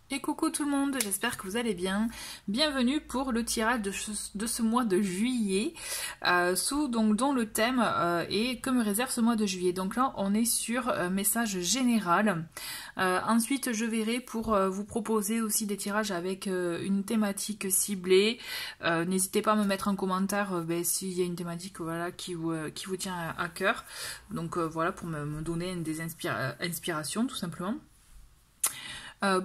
Et coucou tout le monde, j'espère que vous allez bien. Bienvenue pour le tirage de ce mois de juillet, dont le thème est que me réserve ce mois de juillet. Donc là, on est sur message général. Ensuite, je verrai pour vous proposer aussi des tirages avec une thématique ciblée. N'hésitez pas à me mettre en commentaire s'il y a une thématique qui vous tient à cœur. Donc voilà, pour me donner des inspirations tout simplement.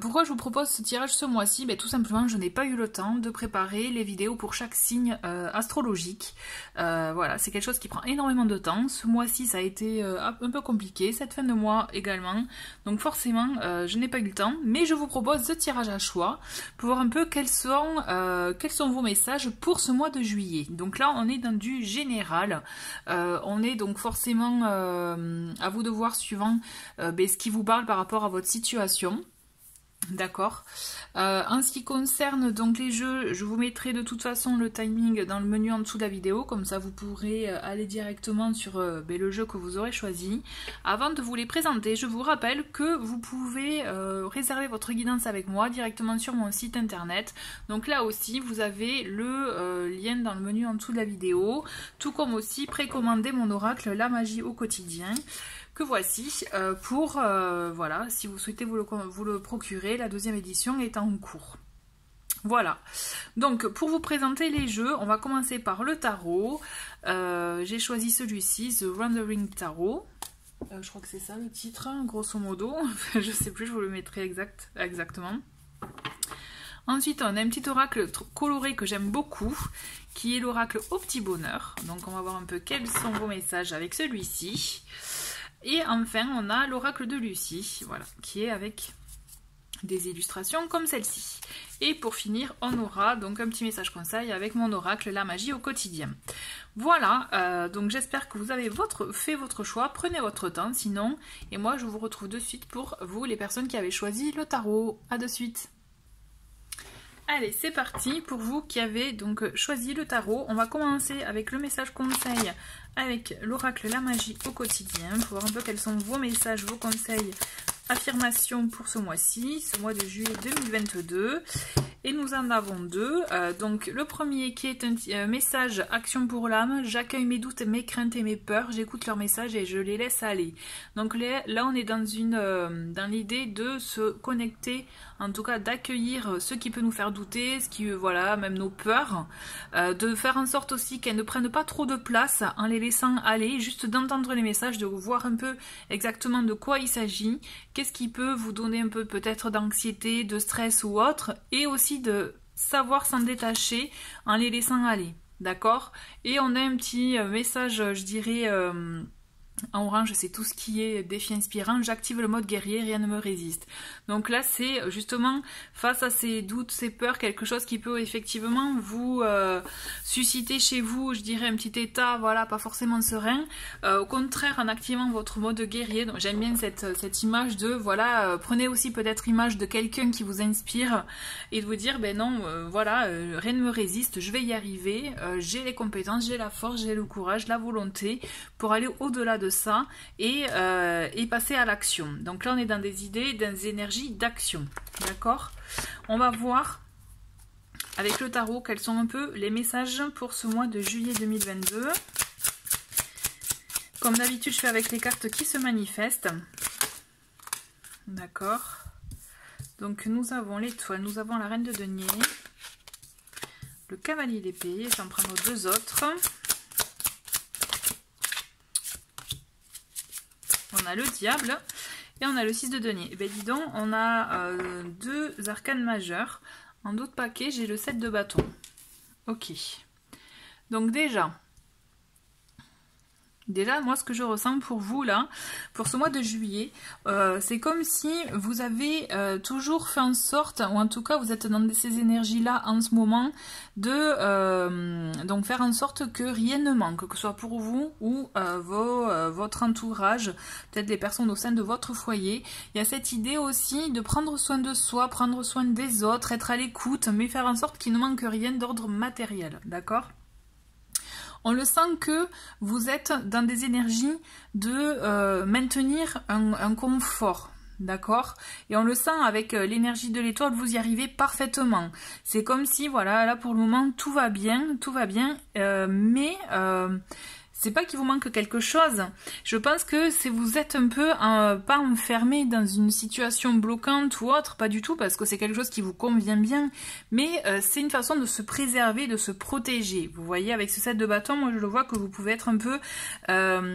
Pourquoi je vous propose ce tirage ce mois-ci? Tout simplement, je n'ai pas eu le temps de préparer les vidéos pour chaque signe astrologique. Voilà, c'est quelque chose qui prend énormément de temps. Ce mois-ci, ça a été un peu compliqué, cette fin de mois également. Donc forcément, je n'ai pas eu le temps. Mais je vous propose ce tirage à choix pour voir un peu quels sont vos messages pour ce mois de juillet. Donc là, on est dans du général. On est donc forcément à vous de voir suivant ce qui vous parle par rapport à votre situation. D'accord. En ce qui concerne donc les jeux, je vous mettrai de toute façon le timing dans le menu en dessous de la vidéo, comme ça vous pourrez aller directement sur le jeu que vous aurez choisi. Avant de vous les présenter, je vous rappelle que vous pouvez réserver votre guidance avec moi directement sur mon site internet. Donc là aussi, vous avez le lien dans le menu en dessous de la vidéo, tout comme aussi précommander mon oracle La Magie au quotidien, que voici voilà, si vous souhaitez vous le procurer, la deuxième édition est en cours. Voilà, donc pour vous présenter les jeux, on va commencer par le tarot. J'ai choisi celui-ci, The Wandering Tarot. Je crois que c'est ça le titre, grosso modo. Je sais plus, je vous le mettrai exactement. Ensuite, on a un petit oracle coloré que j'aime beaucoup, qui est l'oracle au petit bonheur. Donc on va voir un peu quels sont vos messages avec celui-ci. Et enfin, on a l'oracle de Lucie, voilà, qui est avec des illustrations comme celle-ci. Et pour finir, on aura donc un petit message conseil avec mon oracle La Magie au quotidien. Voilà, donc j'espère que vous avez fait votre choix. Prenez votre temps, sinon, et moi je vous retrouve de suite pour vous, les personnes qui avez choisi le tarot. À de suite. Allez, c'est parti pour vous qui avez donc choisi le tarot. On va commencer avec le message conseil avec l'oracle La Magie au quotidien pour voir un peu quels sont vos messages, vos conseils, affirmations pour ce mois-ci, ce mois de juillet 2022. Et nous en avons deux. Donc le premier qui est un message action pour l'âme. J'accueille mes doutes, mes craintes et mes peurs. J'écoute leurs messages et je les laisse aller. Donc là on est dans l'idée de se connecter, en tout cas d'accueillir ce qui peut nous faire douter, voilà, même nos peurs, de faire en sorte aussi qu'elles ne prennent pas trop de place en les laissant aller, juste d'entendre les messages, de voir un peu exactement de quoi il s'agit, qu'est-ce qui peut vous donner un peu peut-être d'anxiété, de stress ou autre, et aussi de savoir s'en détacher en les laissant aller, d'accord? Et on a un petit message, je dirais, en orange, c'est tout ce qui est défi inspirant. J'active le mode guerrier, rien ne me résiste. Donc là, c'est justement face à ces doutes, ces peurs, quelque chose qui peut effectivement vous susciter chez vous, je dirais, un petit état, voilà, pas forcément serein. Au contraire, en activant votre mode guerrier, donc j'aime bien cette image de, voilà, prenez aussi peut-être image de quelqu'un qui vous inspire et de vous dire, ben non, voilà, rien ne me résiste, je vais y arriver, j'ai les compétences, j'ai la force, j'ai le courage, la volonté pour aller au-delà de ça et passer à l'action. Donc là on est dans des idées, dans des énergies d'action, d'accord? On va voir avec le tarot quels sont un peu les messages pour ce mois de juillet 2022. Comme d'habitude je fais avec les cartes qui se manifestent, d'accord? Donc nous avons l'étoile, nous avons la reine de denier, le cavalier d'épée, j'en prends nos deux autres. On a le diable et on a le 6 de denier. Et bien dis donc, on a deux arcanes majeurs. En d'autres paquets, j'ai le 7 de bâton. Ok. Donc déjà, moi, ce que je ressens pour vous, là, pour ce mois de juillet, c'est comme si vous avez toujours fait en sorte, ou en tout cas, vous êtes dans ces énergies-là en ce moment, de donc faire en sorte que rien ne manque, que ce soit pour vous ou votre entourage, peut-être les personnes au sein de votre foyer. Il y a cette idée aussi de prendre soin de soi, prendre soin des autres, être à l'écoute, mais faire en sorte qu'il ne manque rien d'ordre matériel, d'accord ? On le sent que vous êtes dans des énergies de maintenir un confort, d'accord? Et on le sent avec l'énergie de l'étoile, vous y arrivez parfaitement. C'est comme si, voilà, là pour le moment, tout va bien, mais c'est pas qu'il vous manque quelque chose. Je pense que c'est vous êtes un peu pas enfermé dans une situation bloquante ou autre, pas du tout, parce que c'est quelque chose qui vous convient bien, mais c'est une façon de se préserver, de se protéger. Vous voyez, avec ce 7 de bâton, moi je le vois que vous pouvez être un peu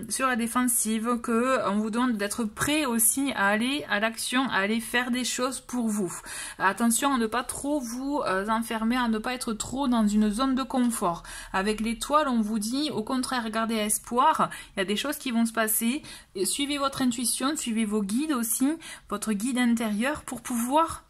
sur la défensive, que on vous demande d'être prêt aussi à aller à l'action, à aller faire des choses pour vous. Attention à ne pas trop vous enfermer, à ne pas être trop dans une zone de confort. Avec l'étoile, on vous dit, au contraire, regardez espoir, il y a des choses qui vont se passer, suivez votre intuition, suivez vos guides aussi, votre guide intérieur pour pouvoir,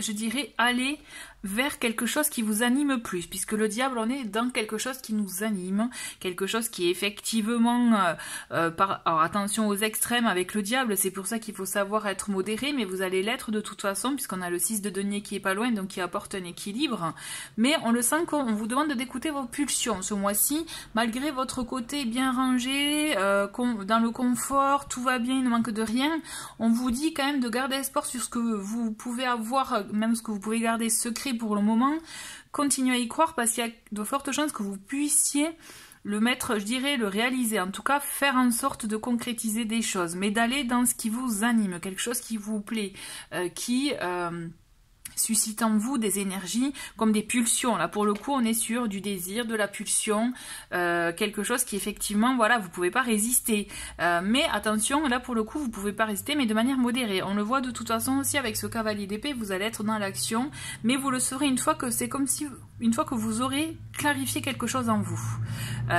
je dirais, aller vers quelque chose qui vous anime plus, puisque le diable, on est dans quelque chose qui nous anime, quelque chose qui est effectivement alors attention aux extrêmes avec le diable, c'est pour ça qu'il faut savoir être modéré, mais vous allez l'être de toute façon, puisqu'on a le 6 de denier qui est pas loin, donc qui apporte un équilibre, mais on le sent qu'on vous demande d'écouter vos pulsions ce mois-ci, malgré votre côté bien rangé, dans le confort, tout va bien, il ne manque de rien, on vous dit quand même de garder espoir sur ce que vous pouvez avoir, même ce que vous pouvez garder secret pour le moment, continuez à y croire parce qu'il y a de fortes chances que vous puissiez le mettre, je dirais, le réaliser, en tout cas faire en sorte de concrétiser des choses, mais d'aller dans ce qui vous anime, quelque chose qui vous plaît, qui suscite en vous des énergies comme des pulsions. Là pour le coup on est sur du désir, de la pulsion, quelque chose qui effectivement, voilà, vous pouvez pas résister, mais attention, là pour le coup vous pouvez pas résister, mais de manière modérée. On le voit de toute façon aussi avec ce cavalier d'épée, vous allez être dans l'action, mais vous le saurez une fois que c'est comme si, une fois que vous aurez clarifié quelque chose en vous.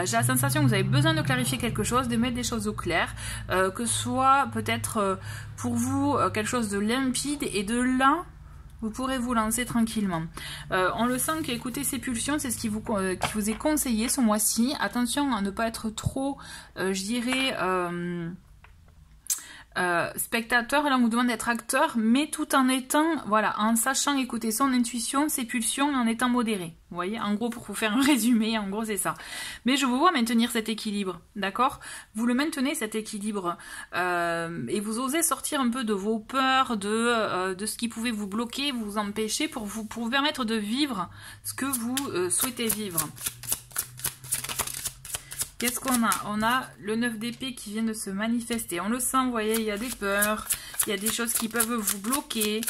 J'ai la sensation que vous avez besoin de clarifier quelque chose, de mettre des choses au clair, que ce soit peut-être pour vous quelque chose de limpide, et de là vous pourrez vous lancer tranquillement. On le sent qu'écouter ces pulsions, c'est ce qui vous est conseillé ce mois-ci. Attention à ne pas être trop, je dirais, spectateur. Là on vous demande d'être acteur, mais tout en étant, voilà, en sachant écouter son intuition, ses pulsions, en étant modéré. Vous voyez, en gros, pour vous faire un résumé, en gros c'est ça. Mais je vous vois maintenir cet équilibre, d'accord? Vous le maintenez cet équilibre, et vous osez sortir un peu de vos peurs, de ce qui pouvait vous bloquer, vous empêcher, pour vous permettre de vivre ce que vous souhaitez vivre. Qu'est-ce qu'on a? On a le 9 d'épée qui vient de se manifester. On le sent, vous voyez, il y a des peurs, il y a des choses qui peuvent vous bloquer.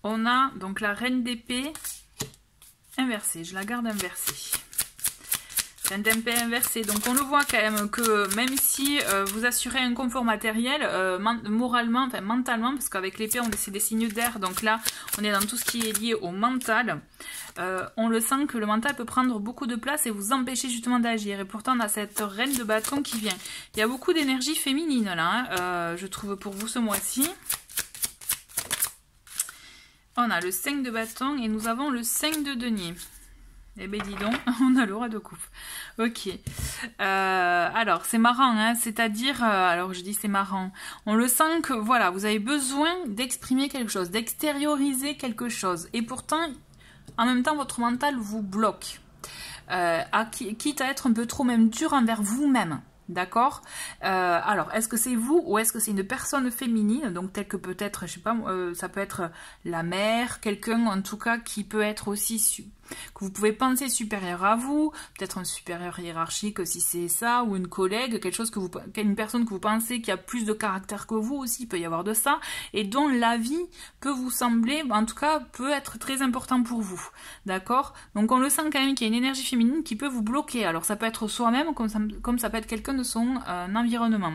On a donc la reine d'épée inversée. Je la garde inversée. Reine d'épée inversée. Donc on le voit quand même que même si vous assurez un confort matériel, moralement, enfin mentalement, parce qu'avec l'épée c'est des signes d'air, donc là on est dans tout ce qui est lié au mental. On le sent que le mental peut prendre beaucoup de place et vous empêcher justement d'agir. Et pourtant on a cette reine de bâton qui vient. Il y a beaucoup d'énergie féminine là, hein, je trouve pour vous ce mois-ci. On a le 5 de bâton et nous avons le 5 de denier. Eh ben dis donc, on a le roi de coupe. Ok. Alors c'est marrant, hein, c'est-à-dire, alors je dis c'est marrant, on le sent que voilà, vous avez besoin d'exprimer quelque chose, d'extérioriser quelque chose. Et pourtant, en même temps, votre mental vous bloque. Quitte à être un peu trop même dur envers vous-même. D'accord. Alors, est-ce que c'est vous ou est-ce que c'est une personne féminine, donc telle que peut-être, je sais pas, ça peut être la mère, quelqu'un en tout cas qui peut être aussi que vous pouvez penser supérieur à vous, peut-être un supérieur hiérarchique si c'est ça, ou une collègue, quelque chose une personne que vous pensez qui a plus de caractère que vous aussi, il peut y avoir de ça, et dont la vie peut vous sembler, en tout cas, peut être très important pour vous. D'accord. Donc on le sent quand même qu'il y a une énergie féminine qui peut vous bloquer. Alors ça peut être soi-même, comme ça peut être quelqu'un de son environnement.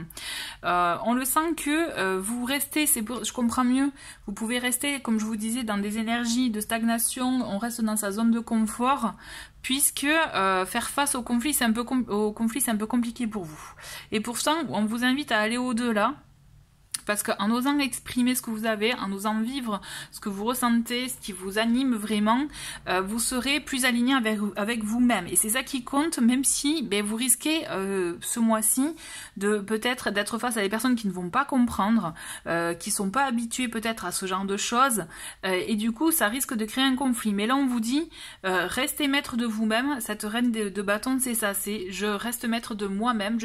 On le sent que vous restez, je comprends mieux, vous pouvez rester, comme je vous disais, dans des énergies de stagnation, on reste dans sa zone de confort, puisque faire face au conflit, c'est un peu compliqué pour vous. Et pourtant, on vous invite à aller au-delà, parce qu'en osant exprimer ce que vous avez, en osant vivre ce que vous ressentez, ce qui vous anime vraiment, vous serez plus aligné avec vous-même. Et c'est ça qui compte, même si vous risquez ce mois-ci de peut-être d'être face à des personnes qui ne vont pas comprendre, qui sont pas habituées peut-être à ce genre de choses, et du coup ça risque de créer un conflit. Mais là on vous dit, restez maître de vous-même. Cette reine de bâton, c'est ça, c'est je reste maître de moi-même,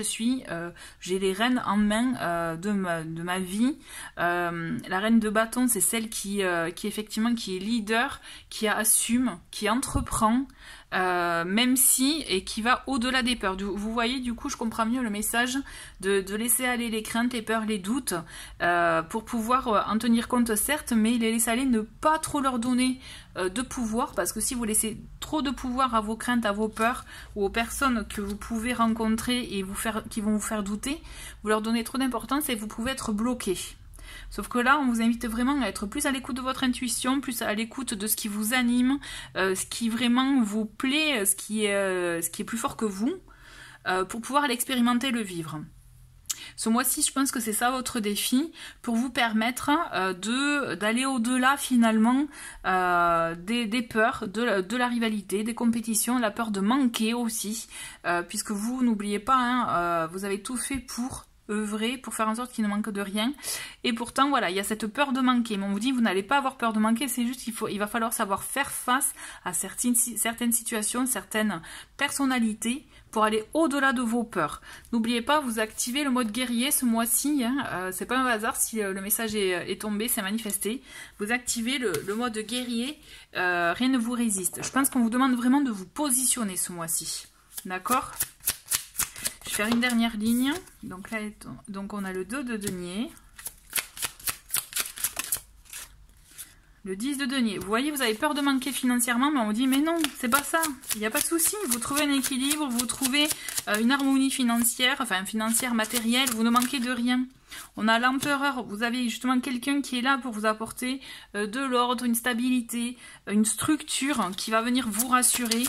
j'ai les rênes en main de ma vie. La reine de bâton, c'est celle qui effectivement qui est leader, qui assume, qui entreprend, même si, et qui va au-delà des peurs. Vous voyez, du coup, je comprends mieux le message de laisser aller les craintes, les peurs, les doutes, pour pouvoir en tenir compte, certes, mais les laisser aller, ne pas trop leur donner de pouvoir, parce que si vous laissez trop de pouvoir à vos craintes, à vos peurs, ou aux personnes que vous pouvez rencontrer et qui vont vous faire douter, vous leur donnez trop d'importance et vous pouvez être bloqué. Sauf que là, on vous invite vraiment à être plus à l'écoute de votre intuition, plus à l'écoute de ce qui vous anime, ce qui vraiment vous plaît, ce qui est plus fort que vous, pour pouvoir l'expérimenter, le vivre. Ce mois-ci, je pense que c'est ça votre défi, pour vous permettre d'aller au-delà finalement des peurs, de la rivalité, des compétitions, la peur de manquer aussi, puisque vous, n'oubliez pas, vous avez tout fait pour œuvrer, pour faire en sorte qu'il ne manque de rien, et pourtant voilà, il y a cette peur de manquer. Mais on vous dit, vous n'allez pas avoir peur de manquer, c'est juste il va falloir savoir faire face à certaines situations, certaines personnalités, pour aller au-delà de vos peurs. N'oubliez pas, vous activez le mode guerrier ce mois-ci, c'est pas un hasard si le message est tombé, c'est manifesté. Vous activez le mode guerrier, rien ne vous résiste. Je pense qu'on vous demande vraiment de vous positionner ce mois-ci, d'accord? Je vais faire une dernière ligne. Donc là, on a le 2 de denier. Le 10 de denier. Vous voyez, vous avez peur de manquer financièrement, mais on vous dit, mais non, c'est pas ça. Il n'y a pas de souci. Vous trouvez un équilibre, vous trouvez une harmonie financière, enfin financière, matérielle, vous ne manquez de rien. On a l'empereur, vous avez justement quelqu'un qui est là pour vous apporter de l'ordre, une stabilité, une structure qui va venir vous rassurer.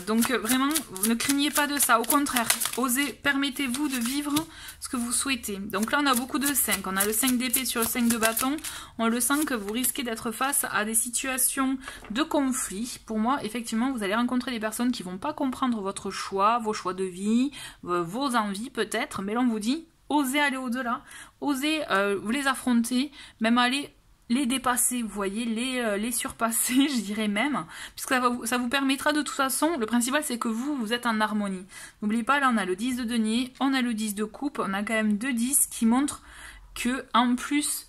Donc vraiment, ne craignez pas de ça, au contraire, osez, permettez-vous de vivre ce que vous souhaitez. Donc là on a beaucoup de 5, on a le 5 d'épée sur le 5 de bâton, on le sent que vous risquez d'être face à des situations de conflit. Pour moi, effectivement, vous allez rencontrer des personnes qui vont pas comprendre votre choix, vos choix de vie, vos envies peut-être, mais là on vous dit, osez aller au-delà, osez vous les affronter, même aller les dépasser, vous voyez, les surpasser, je dirais même, puisque ça vous permettra de toute façon, le principal c'est que vous êtes en harmonie. N'oubliez pas, là on a le 10 de denier, on a le 10 de coupe, on a quand même 2 10 qui montrent que en plus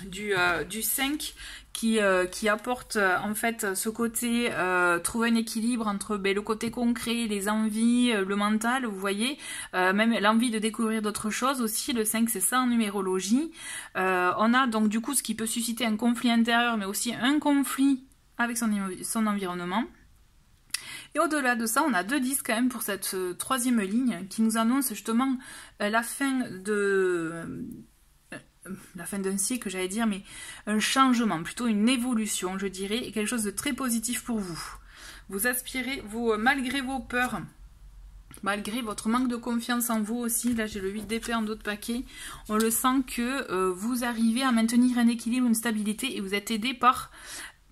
du 5 qui apporte en fait ce côté trouver un équilibre entre le côté concret, les envies, le mental, vous voyez, même l'envie de découvrir d'autres choses aussi. Le 5 c'est ça en numérologie. On a donc du coup ce qui peut susciter un conflit intérieur, mais aussi un conflit avec son environnement. Et au-delà de ça, on a 2 10 quand même pour cette troisième ligne qui nous annonce justement la fin d'un cycle, j'allais dire, mais un changement, plutôt une évolution, je dirais, et quelque chose de très positif pour vous. Vous aspirez, malgré vos peurs, malgré votre manque de confiance en vous aussi, là j'ai le 8 d'épée en dos de paquet, on le sent que vous arrivez à maintenir un équilibre, une stabilité, et vous êtes aidé par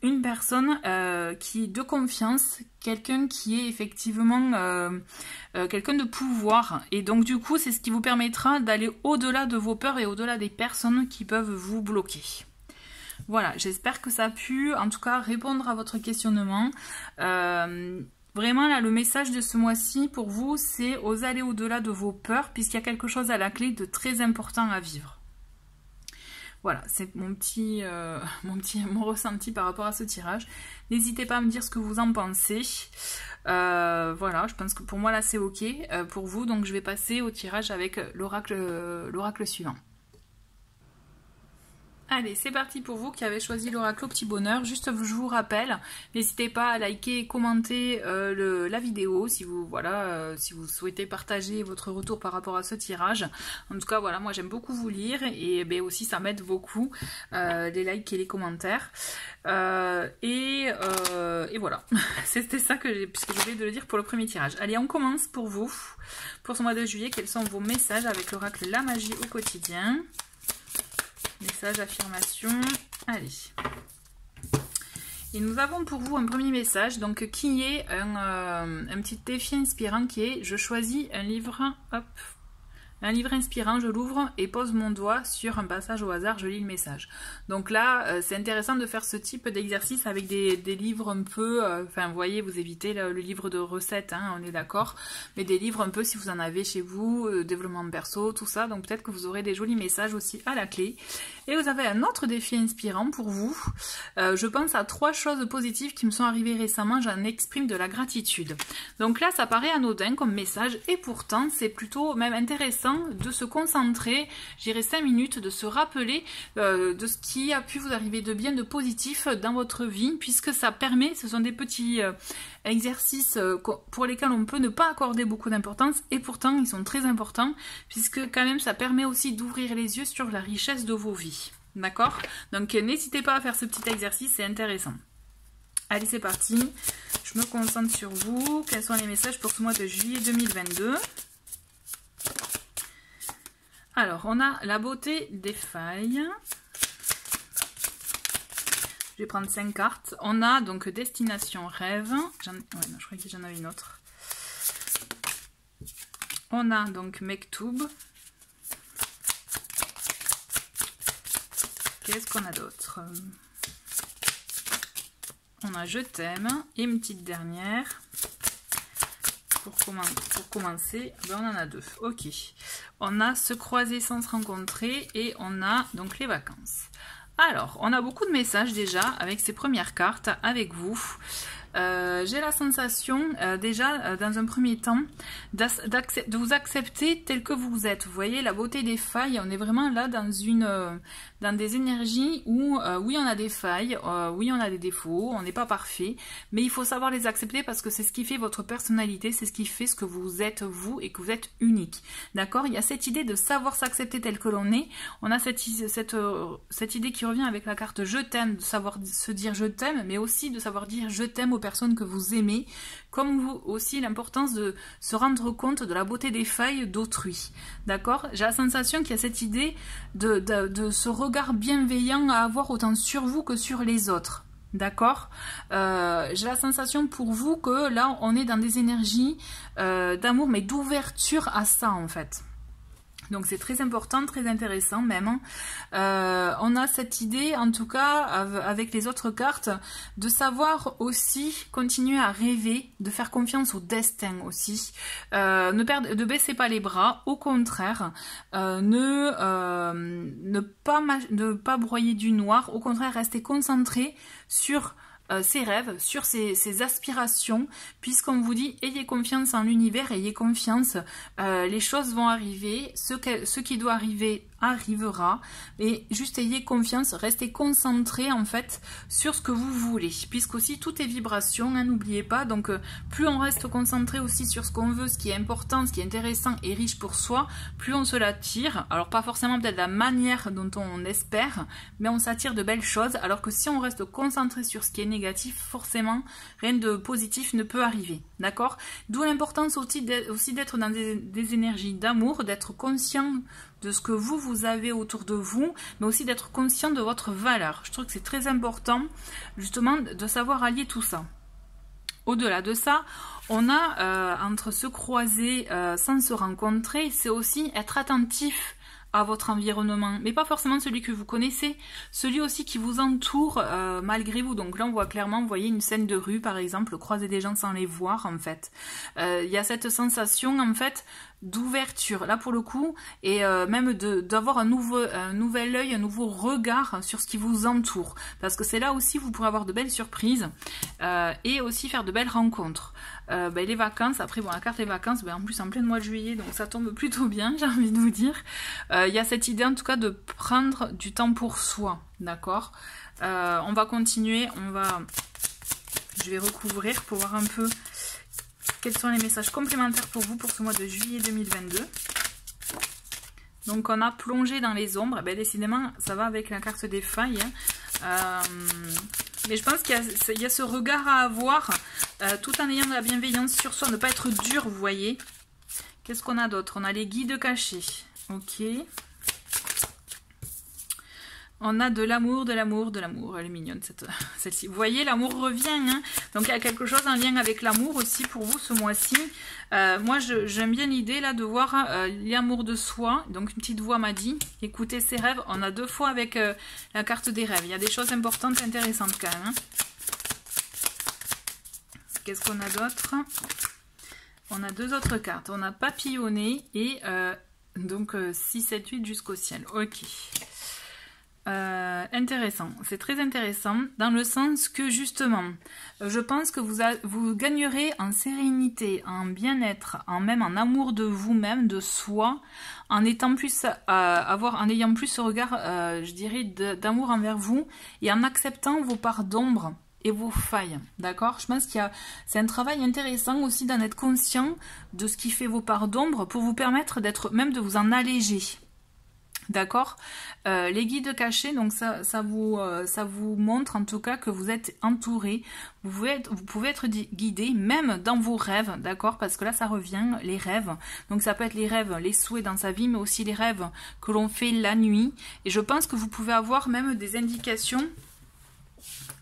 une personne de confiance, quelqu'un qui est effectivement quelqu'un de pouvoir. Et donc du coup, c'est ce qui vous permettra d'aller au-delà de vos peurs et au-delà des personnes qui peuvent vous bloquer. Voilà, j'espère que ça a pu, en tout cas, répondre à votre questionnement. Vraiment, là, le message de ce mois-ci, pour vous, c'est oser aller au-delà de vos peurs, puisqu'il y a quelque chose à la clé de très important à vivre. Voilà, c'est mon ressenti par rapport à ce tirage. N'hésitez pas à me dire ce que vous en pensez. Voilà, je pense que pour moi là c'est ok pour vous. Donc je vais passer au tirage avec l'oracle suivant. Allez, c'est parti pour vous qui avez choisi l'oracle au petit bonheur. Juste, je vous rappelle, n'hésitez pas à liker et commenter la vidéo si vous, si vous souhaitez partager votre retour par rapport à ce tirage. En tout cas, voilà, moi j'aime beaucoup vous lire et aussi ça m'aide beaucoup, les likes et les commentaires. Et voilà, c'était ça puisque je voulais de le dire pour le premier tirage. Allez, on commence pour vous, pour ce mois de juillet. Quels sont vos messages avec l'oracle La Magie au quotidien? Message, affirmation, allez. Et nous avons pour vous un premier message, donc qui est un petit défi inspirant qui est: je choisis un livre, hop, un livre inspirant, je l'ouvre et pose mon doigt sur un passage au hasard, je lis le message. Donc là, c'est intéressant de faire ce type d'exercice avec des livres un peu, enfin vous voyez, vous évitez le livre de recettes, hein, on est d'accord, mais des livres un peu, si vous en avez chez vous, développement perso, tout ça, donc peut-être que vous aurez des jolis messages aussi à la clé. Et vous avez un autre défi inspirant pour vous. Je pense à 3 choses positives qui me sont arrivées récemment, j'en exprime de la gratitude. Donc là, ça paraît anodin comme message, et pourtant, c'est plutôt même intéressant de se concentrer, j'irai 5 minutes, de se rappeler de ce qui a pu vous arriver de bien, de positif dans votre vie, puisque ça permet, ce sont des petits exercices pour lesquels on peut ne pas accorder beaucoup d'importance, et pourtant ils sont très importants, puisque quand même ça permet aussi d'ouvrir les yeux sur la richesse de vos vies. D'accord? Donc n'hésitez pas à faire ce petit exercice, c'est intéressant. Allez, c'est parti. Je me concentre sur vous. Quels sont les messages pour ce mois de juillet 2022? Alors, on a la beauté des failles. Je vais prendre 5 cartes. On a donc destination rêve. Ouais, non, je crois que j'en avais une autre. On a donc Mektoub. Qu'est-ce qu'on a d'autre? On a je t'aime. Et une petite dernière. Pour commencer, ben on en a 2. Ok. On a se croiser sans se rencontrer et on a donc les vacances. Alors, on a beaucoup de messages déjà avec ces premières cartes avec vous. J'ai la sensation déjà dans un premier temps de vous accepter tel que vous êtes. Vous voyez la beauté des failles, on est vraiment là dans des énergies où oui on a des failles, oui on a des défauts, on n'est pas parfait, mais il faut savoir les accepter parce que c'est ce qui fait votre personnalité, c'est ce qui fait ce que vous êtes vous et que vous êtes unique. D'accord? Il y a cette idée de savoir s'accepter tel que l'on est. On a cette idée qui revient avec la carte je t'aime, de savoir se dire je t'aime, mais aussi de savoir dire je t'aime aux personnes que vous aimez, comme vous aussi l'importance de se rendre compte de la beauté des failles d'autrui. D'accord? J'ai la sensation qu'il y a cette idée de ce regard bienveillant à avoir autant sur vous que sur les autres. D'accord? J'ai la sensation pour vous que là on est dans des énergies d'amour mais d'ouverture à ça en fait. Donc c'est très important, très intéressant même. On a cette idée, en tout cas, avec les autres cartes, de savoir aussi continuer à rêver, de faire confiance au destin aussi. Ne baissez pas les bras, au contraire, ne pas broyer du noir, au contraire, restez concentré sur ses rêves, sur ses aspirations, puisqu'on vous dit ayez confiance en l'univers, ayez confiance, les choses vont arriver, ce qui doit arriver arrivera, et juste ayez confiance, restez concentré en fait sur ce que vous voulez, puisqu'aussi tout est vibration, hein, n'oubliez pas, donc plus on reste concentré aussi sur ce qu'on veut, ce qui est important, ce qui est intéressant et riche pour soi, plus on se l'attire, alors pas forcément peut-être la manière dont on espère, mais on s'attire de belles choses, alors que si on reste concentré sur ce qui est négatif, forcément rien de positif ne peut arriver, d'accord? D'où l'importance aussi d'être dans des énergies d'amour, d'être conscient de ce que vous avez autour de vous, mais aussi d'être conscient de votre valeur. Je trouve que c'est très important, justement, de savoir allier tout ça. Au-delà de ça, on a, entre se croiser sans se rencontrer, c'est aussi être attentif à votre environnement, mais pas forcément celui que vous connaissez, celui aussi qui vous entoure malgré vous. Donc là on voit clairement, vous voyez une scène de rue par exemple, croiser des gens sans les voir en fait. Il y a cette sensation en fait d'ouverture, là pour le coup, et même d'avoir un nouvel œil, un nouveau regard sur ce qui vous entoure. Parce que c'est là aussi vous pourrez avoir de belles surprises et aussi faire de belles rencontres. Les vacances, après bon, la carte des vacances, en plus en plein mois de juillet, donc ça tombe plutôt bien, j'ai envie de vous dire. Il y a cette idée en tout cas de prendre du temps pour soi, d'accord. On va continuer, je vais recouvrir pour voir un peu quels sont les messages complémentaires pour vous pour ce mois de juillet 2022. Donc on a plongé dans les ombres, décidément ça va avec la carte des failles. Mais je pense qu'il y a ce regard à avoir tout en ayant de la bienveillance sur soi, ne pas être dur, vous voyez. Qu'est-ce qu'on a d'autre? On a les guides cachés, ok. On a de l'amour, de l'amour, de l'amour. Elle est mignonne celle-ci. Vous voyez, l'amour revient. Hein, donc il y a quelque chose en lien avec l'amour aussi pour vous ce mois-ci. Moi, j'aime bien l'idée là de voir l'amour de soi. Donc une petite voix m'a dit, écoutez ses rêves. On a 2 fois avec la carte des rêves. Il y a des choses importantes et intéressantes quand même. Hein. Qu'est-ce qu'on a d'autre? On a 2 autres cartes. On a papillonné et donc 6, 7, 8 jusqu'au ciel. Ok. Intéressant, c'est très intéressant dans le sens que justement je pense que vous gagnerez en sérénité, en bien-être, même en amour de vous-même, de soi, en étant plus en ayant plus ce regard je dirais d'amour envers vous et en acceptant vos parts d'ombre et vos failles, d'accord. Je pense c'est un travail intéressant aussi d'en être conscient de ce qui fait vos parts d'ombre pour vous permettre même de vous en alléger. D'accord. Les guides cachés, donc ça vous montre en tout cas que vous êtes entouré. Vous pouvez être guidé même dans vos rêves, d'accord, parce que là ça revient, les rêves. Donc ça peut être les rêves, les souhaits dans sa vie, mais aussi les rêves que l'on fait la nuit. Et je pense que vous pouvez avoir même des indications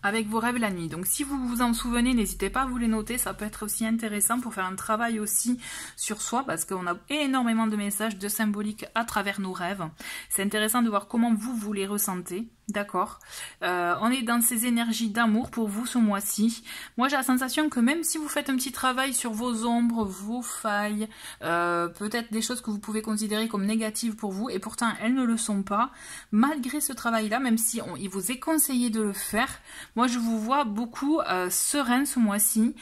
avec vos rêves la nuit. Donc si vous vous en souvenez, n'hésitez pas à vous les noter, ça peut être aussi intéressant pour faire un travail aussi sur soi, parce qu'on a énormément de messages, de symboliques à travers nos rêves. C'est intéressant de voir comment vous les ressentez, d'accord. On est dans ces énergies d'amour pour vous ce mois-ci. Moi j'ai la sensation que même si vous faites un petit travail sur vos ombres, vos failles, peut-être des choses que vous pouvez considérer comme négatives pour vous, et pourtant elles ne le sont pas, malgré ce travail-là, même si il vous est conseillé de le faire, moi je vous vois beaucoup sereine ce mois-ci,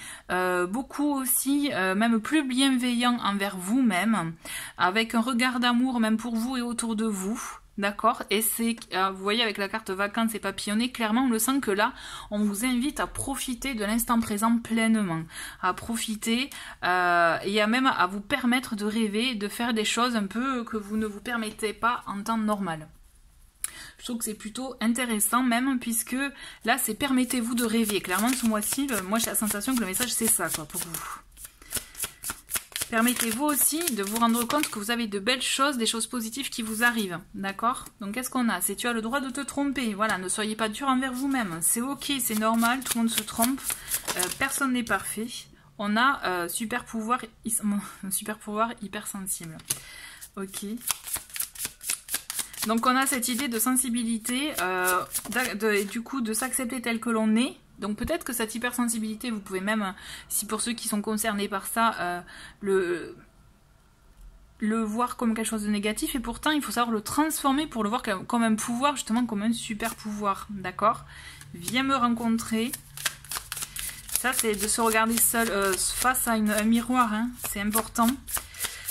beaucoup aussi, même plus bienveillant envers vous-même, avec un regard d'amour même pour vous et autour de vous. D'accord, et c'est, vous voyez avec la carte vacances et papillonner, clairement on le sent que là, on vous invite à profiter de l'instant présent pleinement, à profiter et à même à vous permettre de rêver, de faire des choses un peu que vous ne vous permettez pas en temps normal. Je trouve que c'est plutôt intéressant même, puisque là c'est permettez-vous de rêver. Clairement ce mois-ci, moi j'ai la sensation que le message c'est ça quoi pour vous. Permettez-vous aussi de vous rendre compte que vous avez de belles choses, des choses positives qui vous arrivent, d'accord. Donc qu'est-ce qu'on a? C'est tu as le droit de te tromper, voilà, ne soyez pas dur envers vous-même, c'est ok, c'est normal, tout le monde se trompe, personne n'est parfait. On a super pouvoir hypersensible, ok. Donc on a cette idée de sensibilité, du coup de s'accepter tel que l'on est. Donc peut-être que cette hypersensibilité, vous pouvez même, si pour ceux qui sont concernés par ça, le voir comme quelque chose de négatif, et pourtant il faut savoir le transformer pour le voir comme un pouvoir, justement comme un super pouvoir, d'accord. Viens me rencontrer. Ça c'est de se regarder seul face à un miroir, hein, c'est important.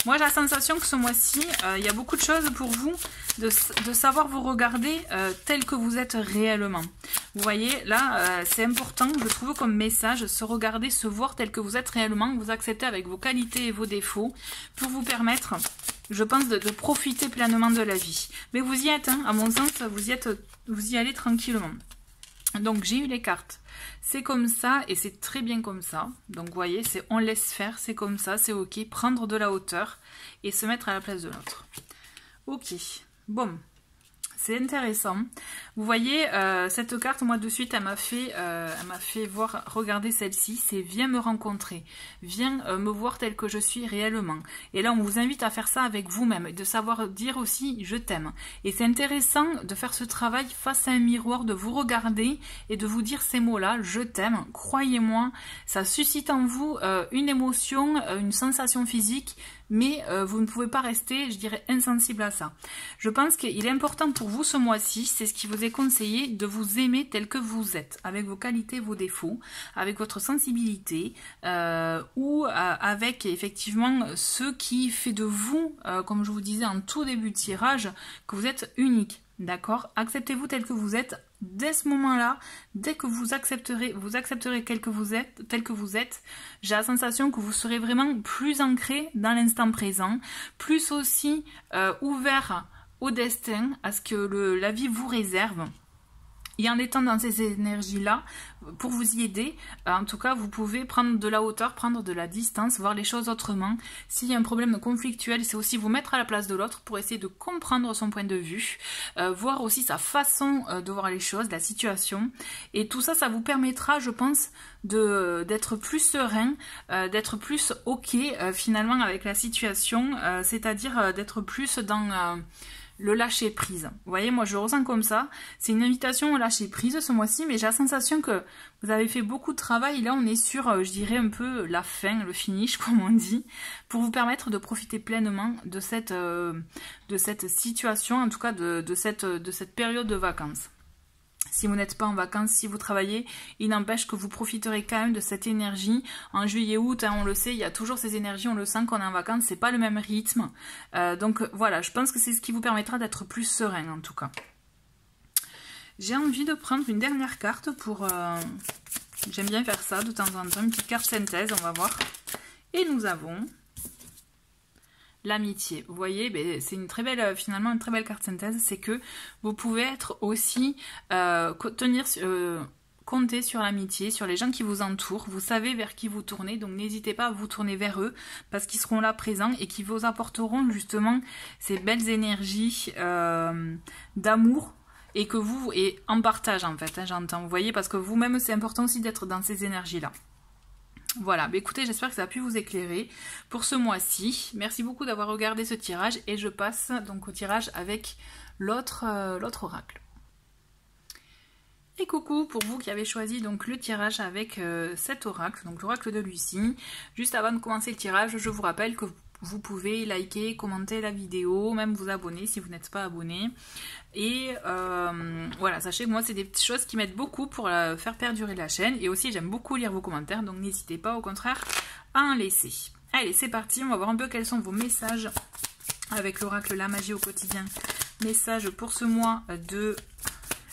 Moi j'ai la sensation que ce mois-ci, il y a beaucoup de choses pour vous, de savoir vous regarder tel que vous êtes réellement. Vous voyez, là c'est important, je trouve, comme message, se regarder, se voir tel que vous êtes réellement, vous accepter avec vos qualités et vos défauts, pour vous permettre, je pense, de profiter pleinement de la vie. Mais vous y êtes, hein, à mon sens, vous y allez tranquillement. Donc j'ai eu les cartes, c'est comme ça et c'est très bien comme ça. Donc vous voyez, c'est on laisse faire, c'est comme ça, c'est ok. Prendre de la hauteur et se mettre à la place de l'autre. Ok, bon, c'est intéressant. Vous voyez, cette carte, moi de suite, elle m'a fait regarder celle-ci, c'est viens me rencontrer, viens me voir tel que je suis réellement. Et là, on vous invite à faire ça avec vous-même, de savoir dire aussi je t'aime. Et c'est intéressant de faire ce travail face à un miroir, de vous regarder et de vous dire ces mots-là, je t'aime. Croyez-moi, ça suscite en vous une émotion, une sensation physique, mais vous ne pouvez pas rester, je dirais, insensible à ça. Je pense qu'il est important pour vous ce mois-ci, c'est ce qui vous est conseillé, de vous aimer tel que vous êtes, avec vos qualités, vos défauts, avec votre sensibilité, ou avec effectivement ce qui fait de vous, comme je vous disais en tout début de tirage, que vous êtes unique. D'accord? Acceptez-vous tel que vous êtes. Dès ce moment-là, dès que vous accepterez tel que vous êtes, j'ai la sensation que vous serez vraiment plus ancré dans l'instant présent, plus aussi ouvert au destin, à ce que la vie vous réserve. Et en étant dans ces énergies-là, pour vous y aider, en tout cas, vous pouvez prendre de la hauteur, prendre de la distance, voir les choses autrement. S'il y a un problème conflictuel, c'est aussi vous mettre à la place de l'autre pour essayer de comprendre son point de vue, voir aussi sa façon de voir les choses, la situation. Et tout ça, ça vous permettra, je pense, d'être plus serein, d'être plus OK finalement avec la situation, c'est-à-dire d'être plus dans... le lâcher prise. Vous voyez, moi je ressens comme ça. C'est une invitation au lâcher prise ce mois-ci, mais j'ai la sensation que vous avez fait beaucoup de travail. Et là, on est sur, je dirais, un peu la fin, le finish, comme on dit, pour vous permettre de profiter pleinement de cette situation, en tout cas de cette période de vacances. Si vous n'êtes pas en vacances, si vous travaillez, il n'empêche que vous profiterez quand même de cette énergie. En juillet-août, hein, on le sait, il y a toujours ces énergies, on le sent qu'on est en vacances, c'est pas le même rythme. Donc voilà, je pense que c'est ce qui vous permettra d'être plus serein en tout cas. J'ai envie de prendre une dernière carte pour... J'aime bien faire ça de temps en temps, une petite carte synthèse, on va voir. Et nous avons... l'amitié. Vous voyez, ben, c'est une très belle, finalement une très belle carte synthèse, c'est que vous pouvez être aussi compter sur l'amitié, sur les gens qui vous entourent, vous savez vers qui vous tournez, donc n'hésitez pas à vous tourner vers eux, parce qu'ils seront là présents et qui vous apporteront justement ces belles énergies d'amour, et que vous, et en partage en fait, hein, j'entends, vous voyez, parce que vous-même c'est important aussi d'être dans ces énergies-là. Voilà, bah écoutez, j'espère que ça a pu vous éclairer pour ce mois-ci. Merci beaucoup d'avoir regardé ce tirage et je passe donc au tirage avec l'autre oracle. Et coucou pour vous qui avez choisi donc le tirage avec cet oracle, donc l'oracle de Lucie. Juste avant de commencer le tirage, je vous rappelle que vous pouvez liker, commenter la vidéo, même vous abonner si vous n'êtes pas abonné. Et voilà, sachez que moi c'est des petites choses qui m'aident beaucoup pour faire perdurer la chaîne. Et aussi j'aime beaucoup lire vos commentaires, donc n'hésitez pas au contraire à en laisser. Allez, c'est parti, on va voir un peu quels sont vos messages avec l'oracle La Magie au quotidien. Message pour ce mois de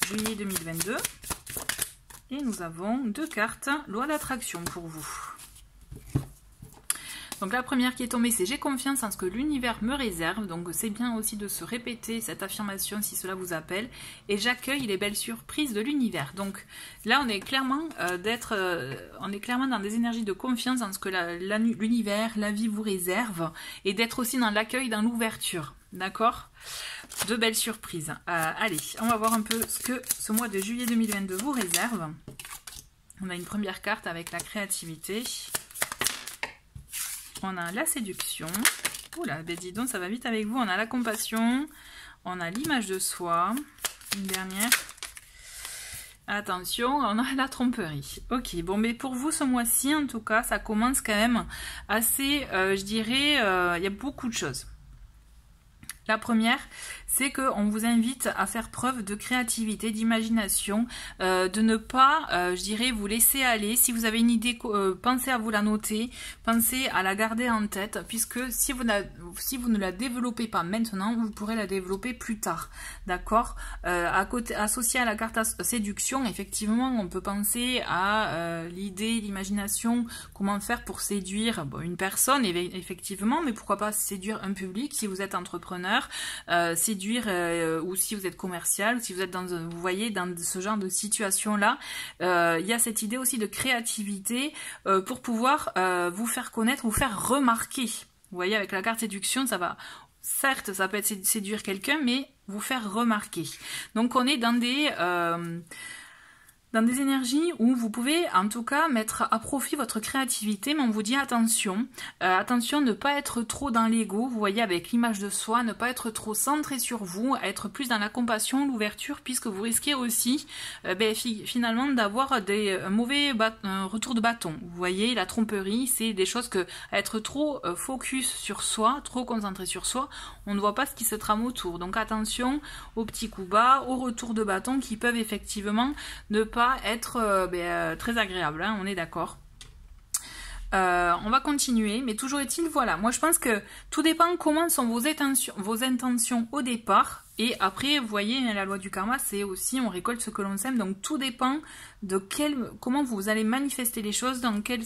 juillet 2022. Et nous avons deux cartes, loi d'attraction pour vous. Donc la première qui est tombée, c'est j'ai confiance en ce que l'univers me réserve. Donc c'est bien aussi de se répéter cette affirmation si cela vous appelle. Et j'accueille les belles surprises de l'univers. Donc là on est clairement dans des énergies de confiance en ce que l'univers, la vie vous réserve. Et d'être aussi dans l'accueil, dans l'ouverture. D'accord? De belles surprises. Allez, on va voir un peu ce que ce mois de juillet 2022 vous réserve. On a une première carte avec la créativité. On a la séduction. Oula, ben dis donc, ça va vite avec vous. On a la compassion. On a l'image de soi. Une dernière. Attention, on a la tromperie. Ok, bon, mais pour vous, ce mois-ci, en tout cas, ça commence quand même assez, je dirais, il y a beaucoup de choses. La première, c'est qu'on vous invite à faire preuve de créativité, d'imagination, de ne pas, je dirais, vous laisser aller. Si vous avez une idée, pensez à vous la noter, pensez à la garder en tête, puisque si vous ne la développez pas maintenant, vous pourrez la développer plus tard. D'accord? Associé à la carte séduction, effectivement, on peut penser à l'idée, l'imagination, comment faire pour séduire une personne, effectivement, mais pourquoi pas séduire un public si vous êtes entrepreneur. Séduire ou si vous êtes commercial, ou si vous êtes vous voyez dans ce genre de situation là, il y a cette idée aussi de créativité pour pouvoir vous faire connaître, vous faire remarquer. Vous voyez, avec la carte séduction, ça va, certes ça peut être séduire quelqu'un, mais vous faire remarquer. Donc on est dans des dans des énergies où vous pouvez en tout cas mettre à profit votre créativité, mais on vous dit attention, attention ne pas être trop dans l'ego, vous voyez avec l'image de soi, ne pas être trop centré sur vous, être plus dans la compassion, l'ouverture, puisque vous risquez aussi finalement d'avoir des mauvais retours de bâton. Vous voyez, la tromperie, c'est des choses que être trop focus sur soi, trop concentré sur soi, on ne voit pas ce qui se trame autour. Donc attention aux petits coups bas, aux retours de bâton qui peuvent effectivement ne pas être très agréables, hein, on est d'accord. On va continuer, mais toujours est-il, voilà, moi je pense que tout dépend comment sont vos intentions au départ, et après, vous voyez, la loi du karma, c'est aussi, on récolte ce que l'on sème, donc tout dépend de comment vous allez manifester les choses, dans quelles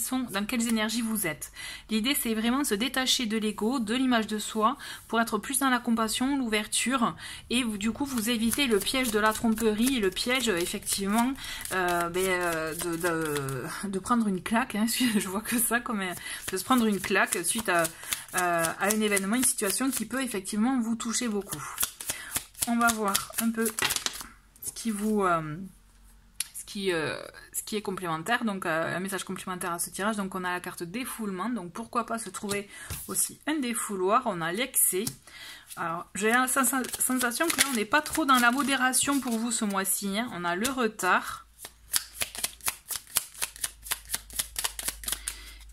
énergies vous êtes. L'idée, c'est vraiment se détacher de l'ego, de l'image de soi, pour être plus dans la compassion, l'ouverture, et du coup, vous évitez le piège de la tromperie, et le piège, effectivement, de prendre une claque, hein, je vois que ça, comme de se prendre une claque suite à un événement, une situation qui peut effectivement vous toucher beaucoup. On va voir un peu ce qui est complémentaire, donc un message complémentaire à ce tirage. Donc on a la carte défoulement, donc pourquoi pas se trouver aussi un défouloir. On a l'excès. Alors j'ai la sensation que là on n'est pas trop dans la modération pour vous ce mois-ci, hein. On a le retard.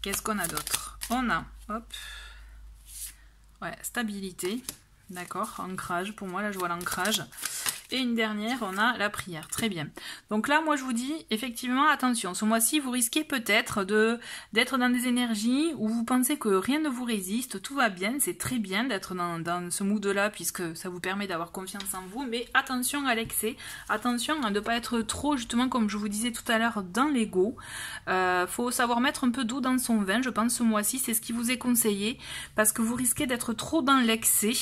Qu'est-ce qu'on a d'autre? On a, hop, ouais, stabilité. D'accord, ancrage, pour moi là je vois l'ancrage. Et une dernière, on a la prière, très bien. Donc là moi je vous dis, effectivement attention, ce mois-ci vous risquez peut-être d'être dans des énergies où vous pensez que rien ne vous résiste, tout va bien, c'est très bien d'être dans ce mood-là puisque ça vous permet d'avoir confiance en vous, mais attention à l'excès, attention à ne pas être trop, justement comme je vous disais tout à l'heure, dans l'ego. Faut savoir mettre un peu d'eau dans son vin, je pense ce mois-ci, c'est ce qui vous est conseillé, parce que vous risquez d'être trop dans l'excès.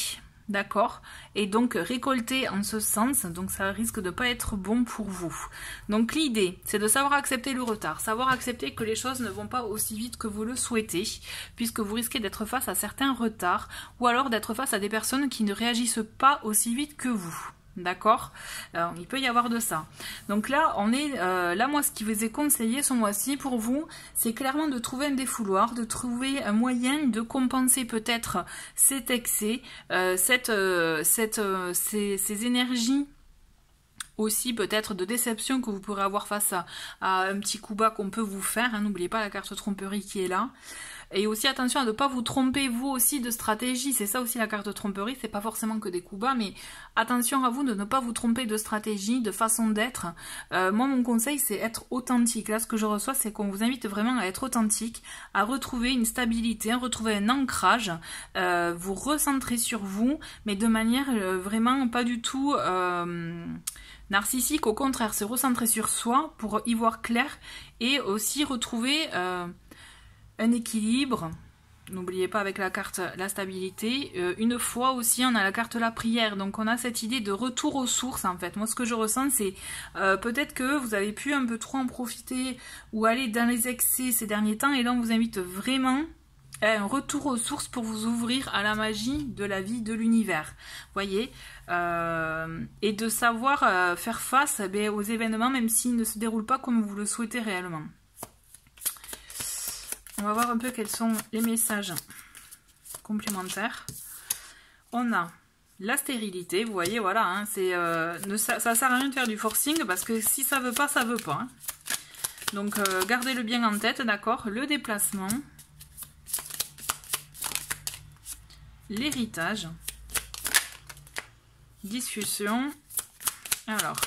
D'accord, et donc récolter en ce sens, donc ça risque de pas être bon pour vous. Donc l'idée, c'est de savoir accepter le retard, savoir accepter que les choses ne vont pas aussi vite que vous le souhaitez, puisque vous risquez d'être face à certains retards, ou alors d'être face à des personnes qui ne réagissent pas aussi vite que vous. D'accord, il peut y avoir de ça. Donc là, on est là, moi, ce qui vous est conseillé ce mois-ci pour vous, c'est clairement de trouver un défouloir, de trouver un moyen de compenser peut-être cet excès, ces énergies aussi peut-être de déception que vous pourrez avoir face à un petit coup bas qu'on peut vous faire. Hein, n'oubliez pas la carte tromperie qui est là. Et aussi attention à ne pas vous tromper vous aussi de stratégie, c'est ça aussi la carte de tromperie, c'est pas forcément que des coups bas, mais attention à vous de ne pas vous tromper de stratégie, de façon d'être. Moi mon conseil c'est être authentique, là ce que je reçois c'est qu'on vous invite vraiment à être authentique, à retrouver une stabilité, à retrouver un ancrage, vous recentrer sur vous, mais de manière vraiment pas du tout narcissique, au contraire, se recentrer sur soi pour y voir clair et aussi retrouver un équilibre. N'oubliez pas avec la carte la stabilité. Une fois aussi on a la carte la prière, donc on a cette idée de retour aux sources en fait. Moi ce que je ressens c'est peut-être que vous avez pu un peu trop en profiter ou aller dans les excès ces derniers temps, et là on vous invite vraiment à un retour aux sources pour vous ouvrir à la magie de la vie, de l'univers. Voyez, et de savoir faire face aux événements même s'ils ne se déroulent pas comme vous le souhaitez réellement. On va voir un peu quels sont les messages complémentaires. On a la stérilité, vous voyez, voilà, hein, ça sert à rien de faire du forcing parce que si ça veut pas, ça veut pas. Hein. Donc gardez-le bien en tête, d'accord. Le déplacement, l'héritage, discussion, alors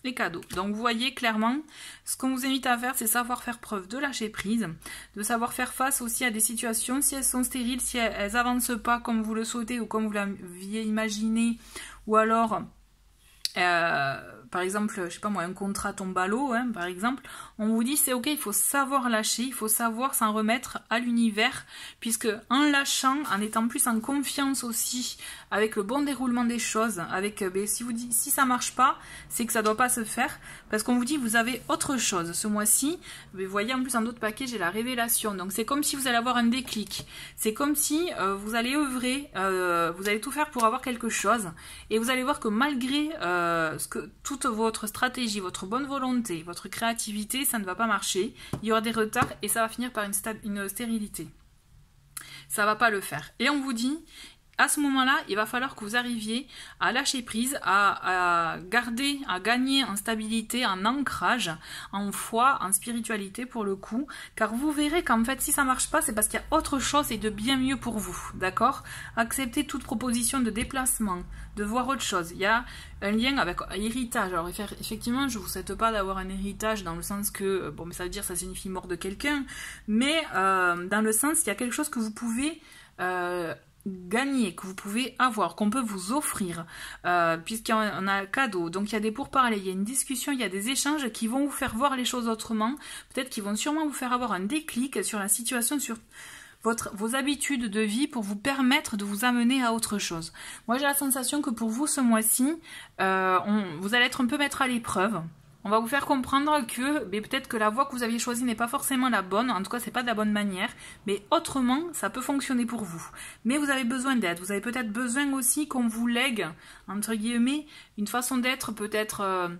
les cadeaux. Donc vous voyez clairement, ce qu'on vous invite à faire, c'est savoir faire preuve de lâcher prise, de savoir faire face aussi à des situations, si elles sont stériles, si elles avancent pas comme vous le souhaitez ou comme vous l'aviez imaginé, ou alors par exemple, je sais pas moi, un contrat tombe à l'eau, hein, par exemple, on vous dit c'est ok, il faut savoir lâcher, il faut savoir s'en remettre à l'univers, puisque en lâchant, en étant plus en confiance aussi, avec le bon déroulement des choses, avec si ça marche pas, c'est que ça doit pas se faire, parce qu'on vous dit vous avez autre chose ce mois-ci. Vous voyez en plus en d'autres paquets j'ai la révélation, donc c'est comme si vous allez avoir un déclic, c'est comme si vous allez œuvrer, vous allez tout faire pour avoir quelque chose, et vous allez voir que malgré toutes toute votre stratégie, votre bonne volonté, votre créativité, ça ne va pas marcher. Il y aura des retards et ça va finir par une stérilité. Ça va pas le faire. Et on vous dit, à ce moment-là, il va falloir que vous arriviez à lâcher prise, à garder, à gagner en stabilité, en ancrage, en foi, en spiritualité pour le coup. Car vous verrez qu'en fait, si ça marche pas, c'est parce qu'il y a autre chose et de bien mieux pour vous. D'accord? Acceptez toute proposition de déplacement, de voir autre chose. Il y a un lien avec l'héritage. Alors effectivement, je ne vous souhaite pas d'avoir un héritage dans le sens que, bon, mais ça veut dire ça signifie mort de quelqu'un, mais dans le sens, il y a quelque chose que vous pouvez gagner, que vous pouvez avoir, qu'on peut vous offrir, puisqu'on a un cadeau. Donc il y a des pourparlers, il y a une discussion, il y a des échanges qui vont vous faire voir les choses autrement, peut-être qu'ils vont sûrement vous faire avoir un déclic sur la situation, sur vos habitudes de vie pour vous permettre de vous amener à autre chose. Moi j'ai la sensation que pour vous ce mois-ci, vous allez être un peu mettre à l'épreuve. On va vous faire comprendre que peut-être que la voie que vous aviez choisie n'est pas forcément la bonne, en tout cas c'est pas de la bonne manière, mais autrement ça peut fonctionner pour vous. Mais vous avez besoin d'aide, vous avez peut-être besoin aussi qu'on vous lègue, entre guillemets, une façon d'être peut-être...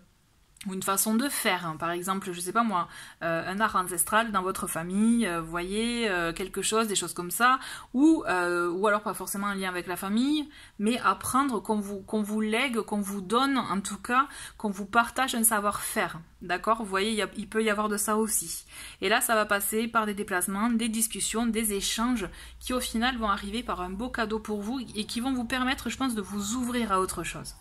ou une façon de faire, hein. Par exemple, je sais pas moi, un art ancestral dans votre famille, vous voyez, quelque chose, des choses comme ça, ou alors pas forcément un lien avec la famille, mais apprendre qu'on vous lègue, qu'on vous donne, en tout cas, qu'on vous partage un savoir-faire, d'accord? Vous voyez, il peut y avoir de ça aussi. Et là, ça va passer par des déplacements, des discussions, des échanges, qui au final vont arriver par un beau cadeau pour vous, et qui vont vous permettre, je pense, de vous ouvrir à autre chose.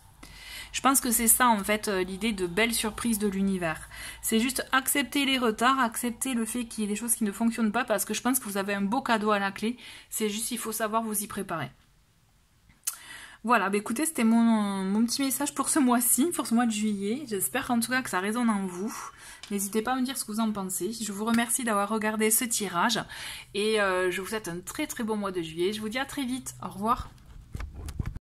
Je pense que c'est ça en fait l'idée de belle surprise de l'univers. C'est juste accepter les retards, accepter le fait qu'il y ait des choses qui ne fonctionnent pas parce que je pense que vous avez un beau cadeau à la clé. C'est juste il faut savoir vous y préparer. Voilà, écoutez, c'était mon petit message pour ce mois-ci, pour ce mois de juillet. J'espère en tout cas que ça résonne en vous. N'hésitez pas à me dire ce que vous en pensez. Je vous remercie d'avoir regardé ce tirage et je vous souhaite un très très bon mois de juillet. Je vous dis à très vite. Au revoir.